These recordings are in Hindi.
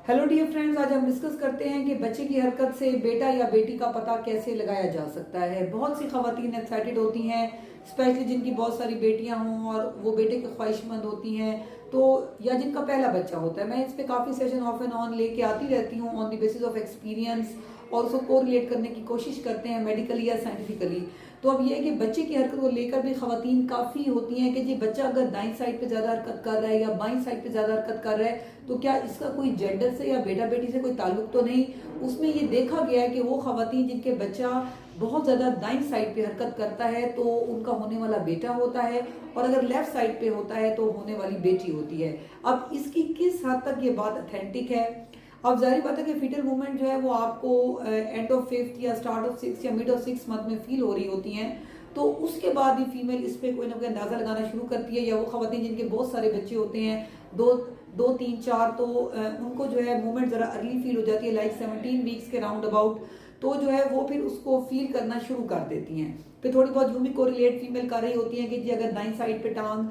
हेलो डियर फ्रेंड्स, आज हम डिस्कस करते हैं कि बच्चे की हरकत से बेटा या बेटी का पता कैसे लगाया जा सकता है। बहुत सी खवातीन एक्साइटेड होती हैं, स्पेशली जिनकी बहुत सारी बेटियां हों और वो बेटे की ख्वाहिशमंद होती हैं, तो या जिनका पहला बच्चा होता है। मैं इस पे काफ़ी सेशन ऑफ एंड ऑन लेके आती रहती हूँ on the basis of experience, और उसको कोरिलेट करने की कोशिश करते हैं मेडिकली या साइंटिफिकली। तो अब ये है कि बच्चे की हरकत को लेकर भी खवातीन काफ़ी होती हैं कि जी बच्चा अगर दाईं साइड पे ज़्यादा हरकत कर रहा है या बाईं साइड पे ज़्यादा हरकत कर रहा है, तो क्या इसका कोई जेंडर से या बेटा बेटी से कोई ताल्लुक तो नहीं। उसमें ये देखा गया है कि वो खवातीन जिनके बच्चा बहुत ज़्यादा दाईं साइड पे हरकत करता है तो उनका होने वाला बेटा होता है, और अगर लेफ्ट साइड पे होता है तो होने वाली बेटी होती है। अब इसकी किस हद तक ये बात अथेंटिक है? अब जाहिर बात है कि फीटल मूवमेंट जो है वो आपको एंड ऑफ फिफ्थ या स्टार्ट ऑफ सिक्स या मिड ऑफ सिक्स मंथ में फील हो रही होती हैं, तो उसके बाद ही फीमेल इस पे कोई ना कोई अंदाजा लगाना शुरू करती है। या वो खवातीन जिनके बहुत सारे बच्चे होते हैं, दो दो तीन चार, तो उनको जो है मूवमेंट जरा अर्ली फील हो जाती है, लाइक 17 वीक्स के राउंड अबाउट। तो जो है वो फिर उसको फील करना शुरू कर देती हैं। फिर थोड़ी बहुत यूं भी कोरिलेट फीमेल कर रही होती है कि जी अगर दाईं साइड पे टांग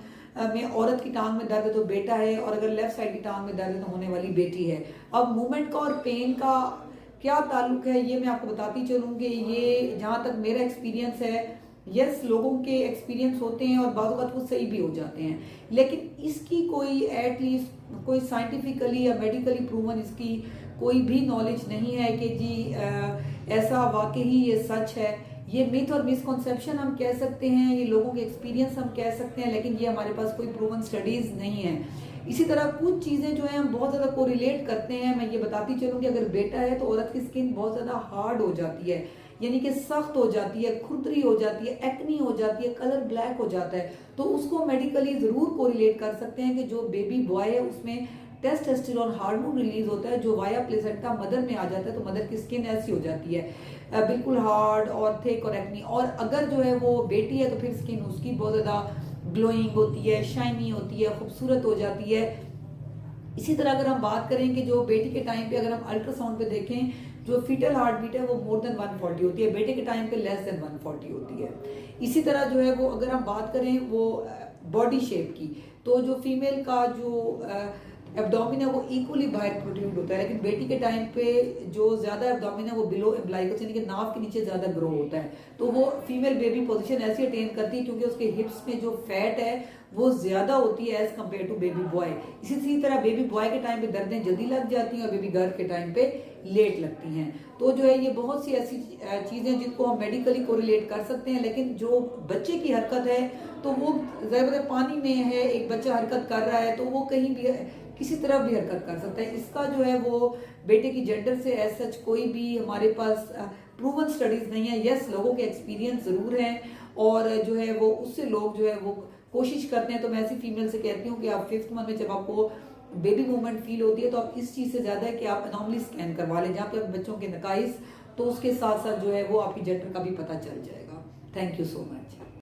में औरत की टांग में दर्द है तो बेटा है, और अगर लेफ्ट साइड की टांग में दर्द है तो होने वाली बेटी है। अब मूवमेंट का और पेन का क्या ताल्लुक है ये मैं आपको बताती चलूंगी। ये जहां तक मेरा एक्सपीरियंस है, यस लोगों के एक्सपीरियंस होते हैं और बाद वो सही भी हो जाते हैं, लेकिन इसकी कोई एटलीस्ट कोई साइंटिफिकली या मेडिकली प्रूवन इसकी कोई भी नॉलेज नहीं है कि जी ऐसा वाकई ये सच है। ये मिथ और मिसकॉन्सेप्शन हम कह सकते हैं, ये लोगों के एक्सपीरियंस हम कह सकते हैं, लेकिन ये हमारे पास कोई प्रूवन स्टडीज नहीं है। इसी तरह कुछ चीज़ें जो है हम बहुत ज़्यादा कोरिलेट करते हैं। मैं ये बताती चलूँगी, अगर बेटा है तो औरत की स्किन बहुत ज़्यादा हार्ड हो जाती है, यानी कि सख्त हो जाती है, खुरदरी हो जाती है, एक्नी हो जाती है, कलर ब्लैक हो जाता है। तो उसको मेडिकली ज़रूर कोरिलेट कर सकते हैं कि जो बेबी बॉय है उसमें टेस्टोस्टेरोन हार्मोन रिलीज होता है, जो वाया प्लेसेंटा मदर में आ जाता है, तो मदर की स्किन ऐसी हो जाती है, बिल्कुल हार्ड और थिक और एक्नी। और अगर जो है वो बेटी है तो फिर स्किन उसकी बहुत ज़्यादा ग्लोइंग होती है, शाइनी होती है, खूबसूरत हो जाती है। इसी तरह अगर हम बात करें कि जो बेटी के टाइम पे अगर हम अल्ट्रासाउंड पे देखें, जो फीटल हार्ट बीट है वो मोर देन 140 होती है, बेटे के टाइम पे लेस देन 140 होती है। इसी तरह जो है वो अगर हम बात करें वो बॉडी शेप की, तो जो फीमेल का जो एब्डोमिन है वो इक्वली बाहर प्रोट्रूड होता है, लेकिन बेटी के टाइम पे जो ज्यादा एब्डोमिन है वो बिलो एम्ब्लाइकस यानी कि नाव के नीचे ज्यादा ग्रो होता है। तो वो फीमेल बेबी पोजीशन ऐसी अटेन करती है क्योंकि उसके हिप्स में जो फैट है वो ज्यादा होती है as compared to baby boy. इसी तरह बेबी बॉय के टाइम पे दर्दें जल्दी लग जाती हैं और बेबी गर्ल के टाइम पे लेट लगती हैं। तो जो है ये बहुत सी ऐसी चीजें जिनको हम मेडिकली कोरिलेट कर सकते हैं, लेकिन जो बच्चे की हरकत है तो वो ज़्यादा पानी में है, एक बच्चा हरकत कर रहा है तो वो कहीं भी किसी तरह भी हरकत कर सकता है। इसका जो है वो बेटे की जेंडर से एज सच कोई भी हमारे पास प्रूवन स्टडीज नहीं है। यस लोगों के एक्सपीरियंस जरूर हैं, और जो है वो उससे लोग जो है वो कोशिश करते हैं। तो मैं ऐसी फीमेल से कहती हूँ कि आप फिफ्थ मंथ में जब आपको बेबी मूवमेंट फील होती है तो आप इस चीज़ से ज़्यादा है कि आप एनॉमली स्कैन करवा लें जहाँ पे बच्चों के नकाइस, तो उसके साथ साथ जो है वो आपकी जेंडर का भी पता चल जाएगा। Thank you so much.